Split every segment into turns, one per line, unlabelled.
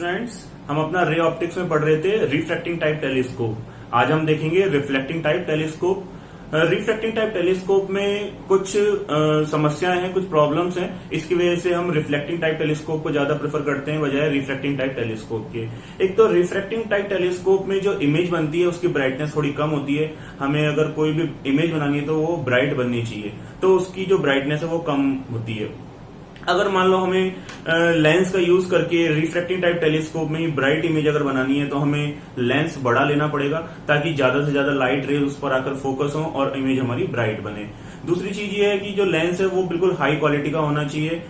Friends, हम अपना ray optics में पढ़ रहे थे रिफ्रैक्टिंग टाइप टेलीस्कोप। आज हम देखेंगे reflecting type telescope. Reflecting type telescope में कुछ समस्याएं हैं, कुछ प्रॉब्लम्स हैं। इसकी वजह से हम रिफ्लेक्टिंग टाइप टेलीस्कोप को ज्यादा प्रेफर करते हैं बजाय रिफ्रैक्टिंग टाइप टेलीस्कोप के। एक तो रिफ्रैक्टिंग टाइप टेलीस्कोप में जो इमेज बनती है उसकी ब्राइटनेस थोड़ी कम होती है। हमें अगर कोई भी इमेज बनानी है तो वो ब्राइट बननी चाहिए, तो उसकी जो ब्राइटनेस है वो कम होती है। अगर मान लो हमें लेंस का यूज करके रिफ्रैक्टिंग टाइप टेलीस्कोप में ही ब्राइट इमेज अगर बनानी है तो हमें लेंस बड़ा लेना पड़ेगा ताकि ज्यादा से ज्यादा लाइट रेज उस पर आकर फोकस हो और इमेज हमारी ब्राइट बने। दूसरी चीज ये है कि जो लेंस है वो बिल्कुल हाई क्वालिटी का होना चाहिए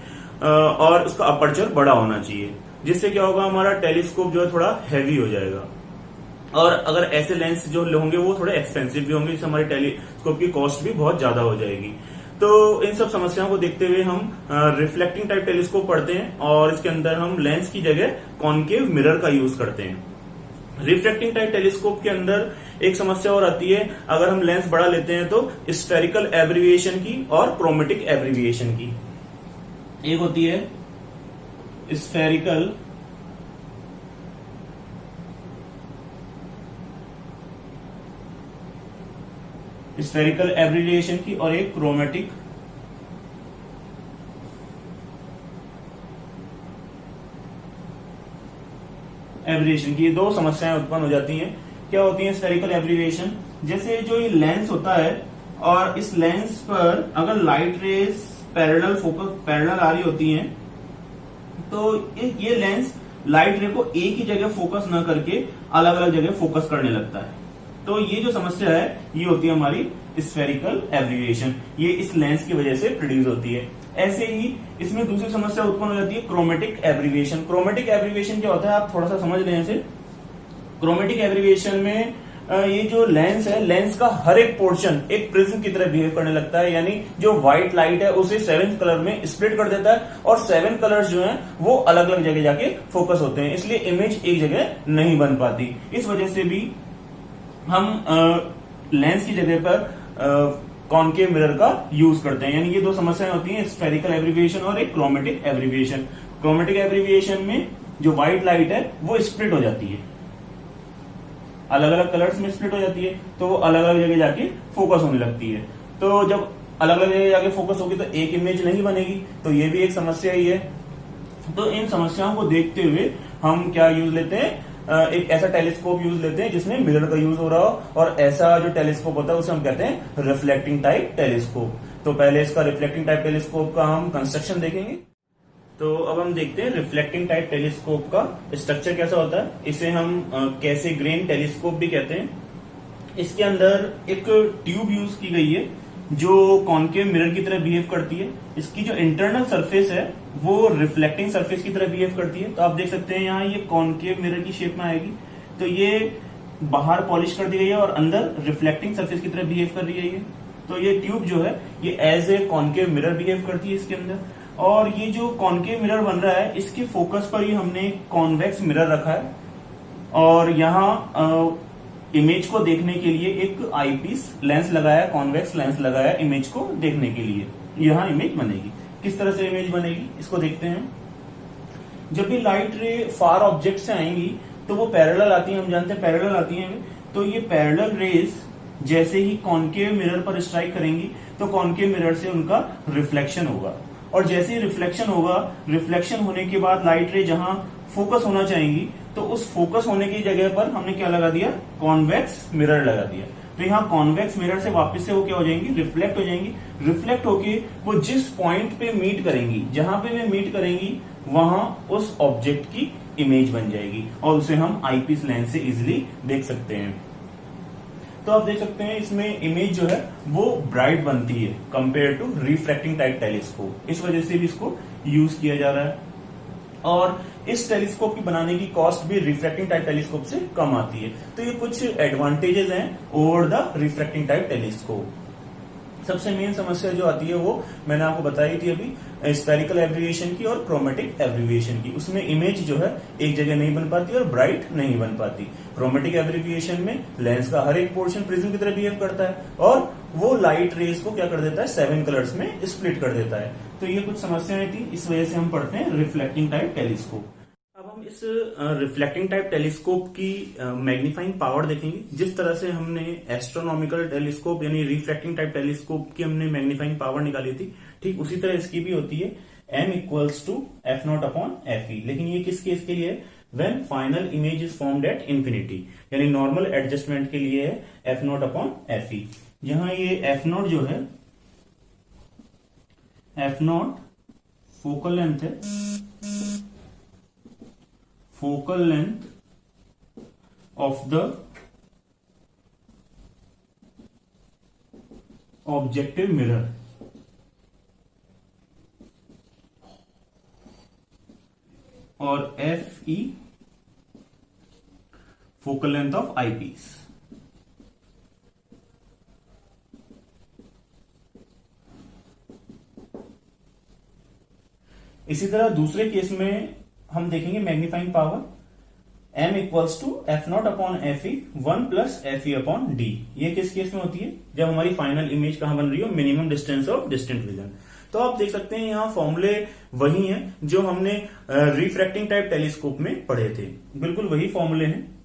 और उसका अपर्चर बड़ा होना चाहिए, जिससे क्या होगा, हमारा टेलीस्कोप जो है थोड़ा हैवी हो जाएगा। और अगर ऐसे लेंस जो होंगे वो थोड़े एक्सपेंसिव भी होंगे, जिससे हमारे टेलीस्कोप की कॉस्ट भी बहुत ज्यादा हो जाएगी। तो इन सब समस्याओं को देखते हुए हम रिफ्लेक्टिंग टाइप टेलीस्कोप पढ़ते हैं और इसके अंदर हम लेंस की जगह कॉनकेव मिरर का यूज करते हैं। रिफ्लेक्टिंग टाइप टेलीस्कोप के अंदर एक समस्या और आती है, अगर हम लेंस बड़ा लेते हैं तो स्फेरिकल एब्रीविएशन की और क्रोमेटिक एब्रीविएशन की। एक होती है स्फेरिकल एब्रीविएशन की और एक क्रोमेटिक एब्रीविएशन की। ये दो समस्याएं उत्पन्न हो जाती हैं। क्या होती है स्फेरिकल एब्रीविएशन? जैसे जो ये लेंस होता है और इस लेंस पर अगर लाइट रेज पैरेलल आ रही होती हैं तो ये लेंस लाइट रे को एक ही जगह फोकस न करके अलग अलग जगह फोकस करने लगता है। तो ये जो समस्या है ये होती है हमारी स्फेरिकल एब्रीविएशन। ये इस लेंस की वजह से प्रोड्यूस होती है। ऐसे ही इसमें दूसरी समस्या उत्पन्न हो जाती है क्रोमेटिक एब्रीविएशन। क्रोमेटिक एब्रीविएशन क्या होता है, आप थोड़ा सा समझ लें इसे। क्रोमेटिक एब्रीविएशन में ये जो लेंस है, लेंस का हर एक पोर्शन एक प्रिज्म की तरह बिहेव करने लगता है, यानी जो व्हाइट लाइट है उसे 7 कलर में स्प्लिट कर देता है और 7 कलर्स जो हैं वो अलग अलग जगह जाके फोकस होते हैं, इसलिए इमेज एक जगह नहीं बन पाती। इस वजह से भी हम लेंस की जगह पर कॉनकेव मिरर का यूज करते हैं। यानी ये दो समस्याएं होती हैं, स्फेरिकल एब्रीविएशन और एक क्रोमेटिक एब्रीविएशन। क्रोमेटिक एब्रीविएशन में जो व्हाइट लाइट है वो स्प्लिट हो जाती है, अलग अलग कलर्स में स्प्लिट हो जाती है, तो वो अलग अलग जगह जाके फोकस होने लगती है। तो जब अलग अलग जगह जाके फोकस होगी तो एक इमेज नहीं बनेगी, तो ये भी एक समस्या ही है। तो इन समस्याओं को देखते हुए हम क्या यूज लेते हैं, एक ऐसा टेलीस्कोप यूज लेते हैं जिसमें मिरर का यूज हो रहा हो, और ऐसा जो टेलीस्कोप होता है उसे हम कहते हैं रिफ्लेक्टिंग टाइप टेलीस्कोप। तो पहले इसका रिफ्लेक्टिंग टाइप टेलीस्कोप का हम कंस्ट्रक्शन देखेंगे। तो अब हम देखते हैं रिफ्लेक्टिंग टाइप टेलीस्कोप का स्ट्रक्चर कैसा होता है। इसे हम कैसे ग्रेन टेलीस्कोप भी कहते हैं। इसके अंदर एक ट्यूब यूज की गई है जो कॉनकेव मिरर की तरह बिहेव करती है। इसकी जो इंटरनल सरफेस है वो रिफ्लेक्टिंग सरफेस की तरह बिहेव करती है। तो आप देख सकते हैं यहाँ ये कॉनकेव मिरर की शेप में आएगी, तो ये बाहर पॉलिश कर दी गई है और अंदर रिफ्लेक्टिंग सरफेस की तरह बिहेव कर रही है ये। तो ये ट्यूब जो है ये as a concave mirror behave करती है इसके अंदर। और ये जो कॉनकेव मिरर बन रहा है इसके फोकस पर ही हमने कॉन्वेक्स मिरर रखा है और यहाँ इमेज को देखने के लिए एक आईपीस लेंस लगाया, कॉन्वेक्स लेंस लगाया इमेज को देखने के लिए। यहाँ इमेज बनेगी। किस तरह से इमेज बनेगी इसको देखते हैं। जब भी लाइट रे फार ऑब्जेक्ट से आएंगी तो वो पैरेलल आती है, हम जानते हैं पैरेलल आती हैं। तो ये पैरेलल रेज जैसे ही कॉनकेव मिरर पर स्ट्राइक करेंगी तो कॉनकेव मिरर से उनका रिफ्लेक्शन होगा, और जैसे ही रिफ्लेक्शन होगा, रिफ्लेक्शन होने के बाद लाइट रे जहां फोकस होना चाहेंगी तो उस फोकस होने की जगह पर हमने क्या लगा दिया, कॉन्वेक्स मिरर लगा दिया। तो यहाँ कॉन्वेक्स मिरर से वापस से वो क्या हो जाएंगी, रिफ्लेक्ट हो जाएंगी। रिफ्लेक्ट होके वो जिस पॉइंट पे मीट करेंगी, जहां पे वे मीट करेंगी वहां उस ऑब्जेक्ट की इमेज बन जाएगी और उसे हम आईपीस लेंस से इजिली देख सकते हैं। तो आप देख सकते हैं इसमें इमेज जो है वो ब्राइट बनती है compare to refracting type telescope. इस वजह से भी इसको यूज किया जा रहा है और इस टेलीस्कोप की बनाने की कॉस्ट भी रिफ्रैक्टिंग टाइप टेलीस्कोप से कम आती है। तो ये कुछ एडवांटेजेस हैं over the refracting type telescope. सबसे मेन समस्या जो आती है वो मैंने आपको बताई थी अभी, स्फेरिकल एब्रीविएशन की और क्रोमेटिक एब्रीविएशन की। उसमें इमेज जो है एक जगह नहीं बन पाती और ब्राइट नहीं बन पाती। क्रोमेटिक एब्रीविएशन में लेंस का हर एक पोर्शन प्रिज्म की तरह बिहेव करता है और वो लाइट रेज को क्या कर देता है, 7 कलर्स में स्प्लिट कर देता है। तो ये कुछ समस्याएं थी, इस वजह से हम पढ़ते हैं रिफ्लेक्टिंग टाइप टेलीस्कोप। अब हम इस रिफ्लेक्टिंग टाइप टेलीस्कोप की मैग्नीफाइंग पावर देखेंगे। जिस तरह से हमने एस्ट्रोनॉमिकल टेलीस्कोप यानी रिफ्लेक्टिंग टाइप टेलीस्कोप की हमने मैग्नीफाइंग पावर निकाली थी, ठीक उसी तरह इसकी भी होती है m equals to F not upon F e. लेकिन ये किस केस के लिए है? When final image is formed at infinity, यानी नॉर्मल एडजस्टमेंट के लिए है f not upon F e. यहां ये एफ नॉट जो है, एफ नॉट फोकल लेंथ है, focal length of the objective mirror, और f e focal length of eyepiece. इसी तरह दूसरे केस में हम देखेंगे magnifying power m equals to F not upon F E 1 plus F E upon D. ये किस केस में होती है? जब हमारी फाइनल इमेज कहां बन रही हो? Minimum distance of distant vision. तो आप देख सकते हैं यहां फॉर्मूले वही हैं जो हमने रिफ्रैक्टिंग टाइप टेलीस्कोप में पढ़े थे, बिल्कुल वही फॉर्मूले हैं।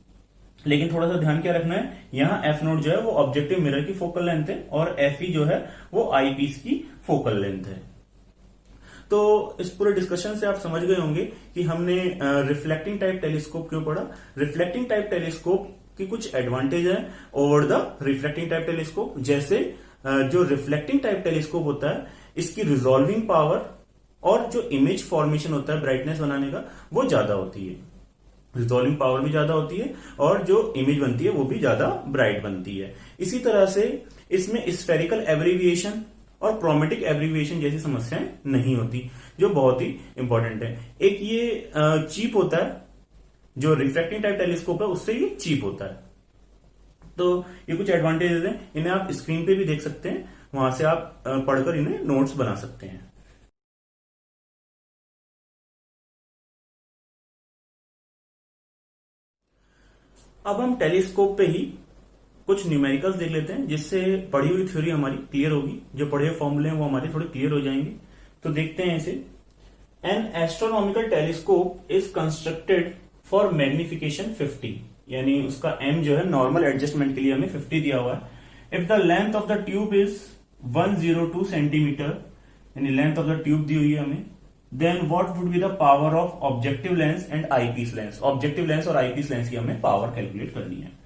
लेकिन थोड़ा सा ध्यान क्या रखना है, यहां एफ नोट जो है वो ऑब्जेक्टिव मिरर की फोकल लेंथ है और एफ ई जो है वो आई पीस की फोकल लेंथ है। तो इस पूरे डिस्कशन से आप समझ गए होंगे कि हमने रिफ्लेक्टिंग टाइप टेलीस्कोप क्यों पढ़ा। रिफ्लेक्टिंग टाइप टेलीस्कोप की कुछ एडवांटेज है over the reflecting type telescope. जैसे जो रिफ्लेक्टिंग टाइप टेलीस्कोप होता है, इसकी रिजॉल्विंग पावर और जो इमेज फॉर्मेशन होता है ब्राइटनेस बनाने का, वो ज्यादा होती है। रिजॉल्विंग पावर भी ज्यादा होती है और जो इमेज बनती है वो भी ज्यादा ब्राइट बनती है। इसी तरह से इसमें स्फेरिकल एब्रीविएशन और क्रोमेटिक एब्रीविएशन जैसी समस्याएं नहीं होती, जो बहुत ही इंपॉर्टेंट है। एक ये चीप होता है, जो रिफ्रैक्टिंग टाइप टेलीस्कोप है उससे ये चीप होता है। तो ये कुछ एडवांटेजेस हैं, इन्हें आप स्क्रीन पे भी देख सकते हैं, वहां से आप पढ़कर इन्हें नोट्स बना सकते हैं। अब हम टेलीस्कोप पे ही कुछ न्यूमेरिकल्स देख लेते हैं, जिससे पढ़ी हुई थ्योरी हमारी क्लियर होगी, जो पढ़े हुए फॉर्मूले हैं वो हमारे थोड़े क्लियर हो जाएंगे। तो देखते हैं इसे। N astronomical telescope is constructed for magnification 50, यानी उसका m जो है नॉर्मल एडजस्टमेंट के लिए हमें 50 दिया हुआ है। If the length of the tube is 102 centimetre, यानी लेंथ ऑफ द ट्यूब दी हुई है हमें, then what would be the power of objective lens and eyepiece lens. Objective lens और आईपीस लेंस की हमें पावर कैलकुलेट करनी है।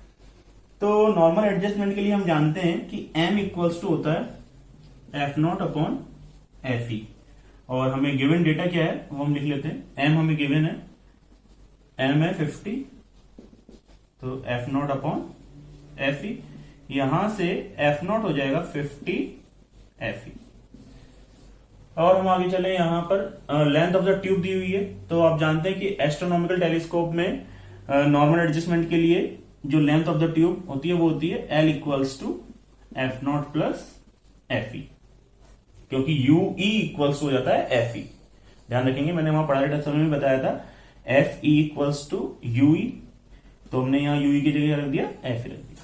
तो नॉर्मल एडजस्टमेंट के लिए हम जानते हैं कि m इक्वल्स टू होता है f not upon F E, और हमें गिवन डेटा क्या है वो हम लिख लेते हैं। m हमें गिवन है, m है 50, तो F not upon F e, यहां से एफ नॉट हो जाएगा 50 एफ ई। और हम आगे चले, यहां पर लेंथ ऑफ द ट्यूब दी हुई है, तो आप जानते हैं कि एस्ट्रोनॉमिकल टेलीस्कोप में नॉर्मल एडजस्टमेंट के लिए जो लेंथ ऑफ द ट्यूब होती है वो होती है L equals to F not plus F E, क्योंकि यू ई इक्वल्स टू हो जाता है एफ ई। ध्यान रखेंगे, मैंने वहां पढ़ाई डेटा समय में बताया था F E equals to U E, तो हमने यहां यू ई की जगह रख दिया एफ ई रख दिया,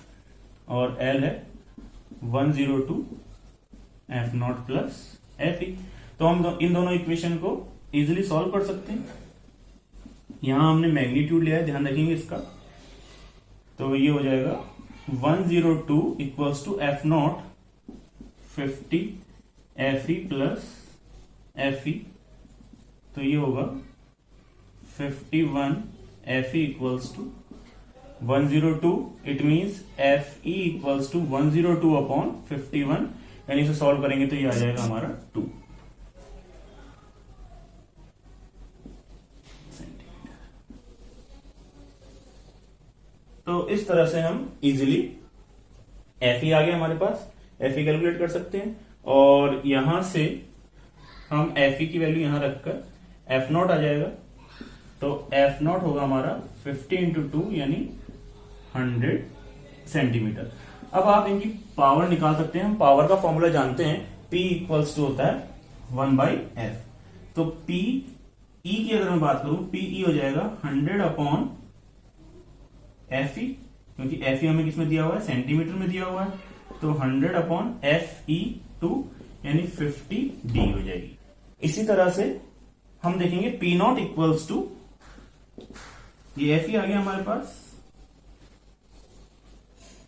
और L है 102 F not plus F E. तो हम इन दोनों इक्वेशन को इजिली सॉल्व कर सकते हैं। यहां हमने मैग्नीट्यूड लिया है, ध्यान रखेंगे इसका, तो ये हो जाएगा 102 equals to F not 50 F E plus F E, तो ये होगा 51 F E equals to 102। It means F E equals to 102 upon 51, यानी इसे सॉल्व करेंगे तो ये आ जाएगा हमारा 2। तो इस तरह से हम इजीली एफ ई आ गया हमारे पास, एफ ई कैलकुलेट कर सकते हैं, और यहां से हम एफ ई की वैल्यू यहां रखकर एफ नॉट आ जाएगा, तो एफ नॉट होगा हमारा 50 इंटू 2 यानी 100 सेंटीमीटर। अब आप इनकी पावर निकाल सकते हैं। हम पावर का फॉर्मूला जानते हैं, P इक्वल्स टू होता है 1/f। तो P E की अगर मैं बात करूं, PE हो जाएगा 100 अपॉन एफ ई, क्योंकि एफ ई हमें किसमें दिया हुआ है? सेंटीमीटर में दिया हुआ है, तो 100 अपॉन एफ ई 2 यानी 50 डी हो जाएगी। इसी तरह से हम देखेंगे पी नॉट इक्वल्स टू ये एफ ई आ गया हमारे पास।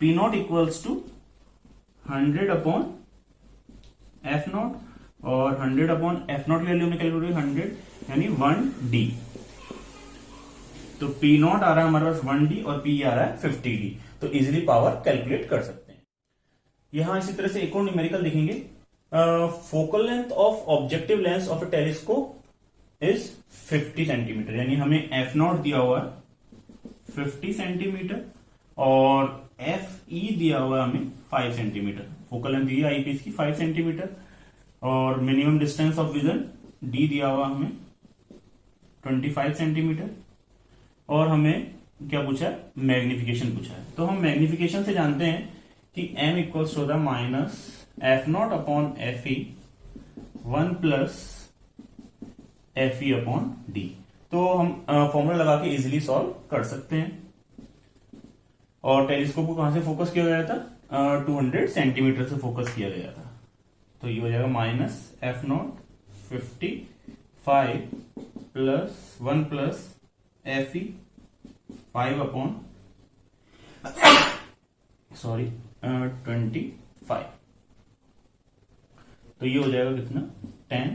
P naught equals to 100 upon f naught, और 100 अपॉन एफ नॉट की वैल्यू हमने कैलकुलेट 100 यानी 1D। तो पी नॉट आ रहा है हमारे पास 1D और पी आ रहा है 50D। तो इजीली पावर कैलकुलेट कर सकते हैं। यहां इसी तरह से एक और न्यूमेरिकल लिखेंगे। Focal length of objective lens of A telescope is 50 centimetre, यानी हमें एफ नॉट दिया हुआ है 50 सेंटीमीटर और एफ ई दिया हुआ है हमें 5 सेंटीमीटर। फोकल लेंथ दी है आईपीस की 5 सेंटीमीटर और minimum distance of vision D दिया हुआ हमें 25 सेंटीमीटर, और हमें क्या पूछा है, मैग्निफिकेशन पूछा है। तो हम मैग्निफिकेशन से जानते हैं कि m equals to the minus F not upon F E 1 plus F E upon D. तो हम फॉर्मूला लगा के इजिली सॉल्व कर सकते हैं। और टेलीस्कोप को कहां से फोकस किया गया था, 200 सेंटीमीटर से फोकस किया गया था। तो ये हो जाएगा minus F not 55 plus 1 plus F E 5 upon 25। तो ये हो जाएगा कितना 10।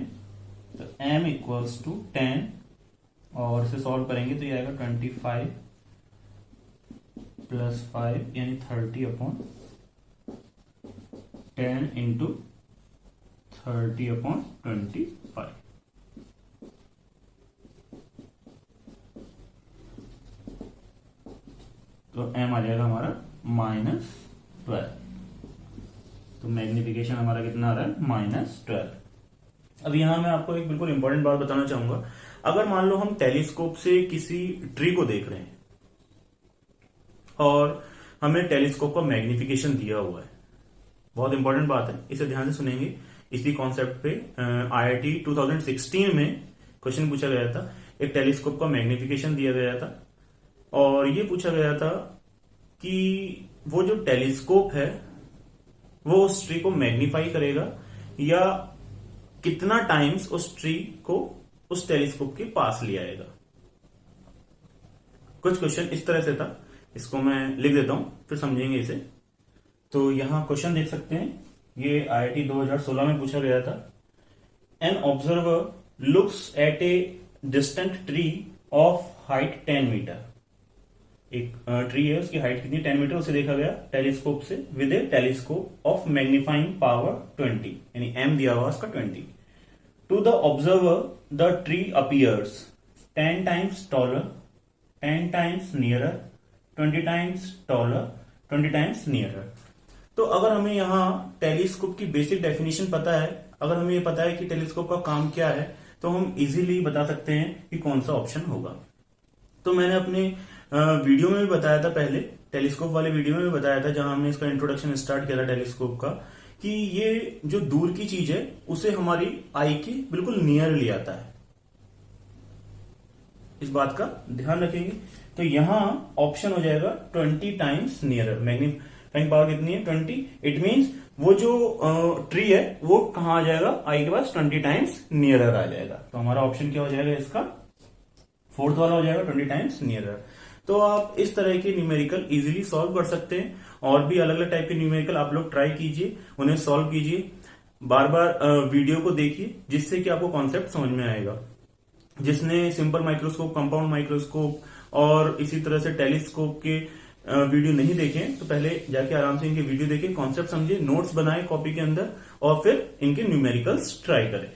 तो m इक्वल्स टू 10 और इसे सॉल्व करेंगे तो ये आएगा 25 प्लस 5 यानी 30 अपॉन 10 इंटू 30 अपॉन 25। तो m आ जाएगा हमारा -12। तो मैग्निफिकेशन हमारा कितना आ रहा है -12। अब यहां मैं आपको एक बिल्कुल इंपॉर्टेंट बात बताना चाहूंगा। अगर मान लो हम टेलीस्कोप से किसी ट्री को देख रहे हैं और हमें टेलीस्कोप का मैग्निफिकेशन दिया हुआ है, बहुत इंपॉर्टेंट बात है, इसे ध्यान से सुनेंगे। इसी कॉन्सेप्ट पे IIT 2016 में क्वेश्चन पूछा गया था। एक टेलीस्कोप का मैग्निफिकेशन दिया गया था और ये पूछा गया था कि वो जो टेलीस्कोप है वो उस ट्री को मैग्नीफाई करेगा या कितना टाइम्स उस ट्री को उस टेलीस्कोप के पास ले आएगा। कुछ क्वेश्चन इस तरह से था, इसको मैं लिख देता हूं फिर समझेंगे इसे। तो यहां क्वेश्चन देख सकते हैं, ये IIT 2016 में पूछा गया था। An observer looks at a distant tree of height 10 metre. एक ट्री है, उसकी हाइट कितनी 10 मीटर, उसे देखा गया टेलीस्कोप से with a telescope of magnifying power 20, यानी m दिया हुआ उसका 20। To the observer the tree appears 10 times taller, 10 times nearer, 20 times taller, 20 times nearer. तो अगर हमें यहाँ टेलीस्कोप की बेसिक डेफिनेशन पता है, अगर हमें ये पता है कि टेलीस्कोप का काम क्या है, तो हम इजीली बता सकते हैं कि कौन सा ऑप्शन होगा। तो मैंने अपने वीडियो में भी बताया था, पहले टेलीस्कोप वाले वीडियो में भी बताया था, जहां हमने इसका इंट्रोडक्शन स्टार्ट किया था टेलीस्कोप का, कि ये जो दूर की चीज है उसे हमारी आई के बिल्कुल नियर ले आता है। इस बात का ध्यान रखेंगे। तो यहां ऑप्शन हो जाएगा 20 टाइम्स नियरर। मैग्नीफाइंग पावर कितनी है 20। इट मींस वो जो ट्री है वो कहां आ जाएगा, आई के पास 20 टाइम्स नियरर आ जाएगा। तो हमारा ऑप्शन क्या हो जाएगा, इसका 4th वाला हो जाएगा 20 टाइम्स नियरर। तो आप इस तरह के न्यूमेरिकल इजीली सॉल्व कर सकते हैं। और भी अलग अलग टाइप के न्यूमेरिकल आप लोग ट्राई कीजिए, उन्हें सॉल्व कीजिए, बार बार वीडियो को देखिए, जिससे कि आपको कॉन्सेप्ट समझ में आएगा। जिसने सिंपल माइक्रोस्कोप, कंपाउंड माइक्रोस्कोप और इसी तरह से टेलीस्कोप के वीडियो नहीं देखे तो पहले जाके आराम से इनके वीडियो देखें, कॉन्सेप्ट समझे, नोट्स बनाए कॉपी के अंदर और फिर इनके न्यूमेरिकल्स ट्राई करें।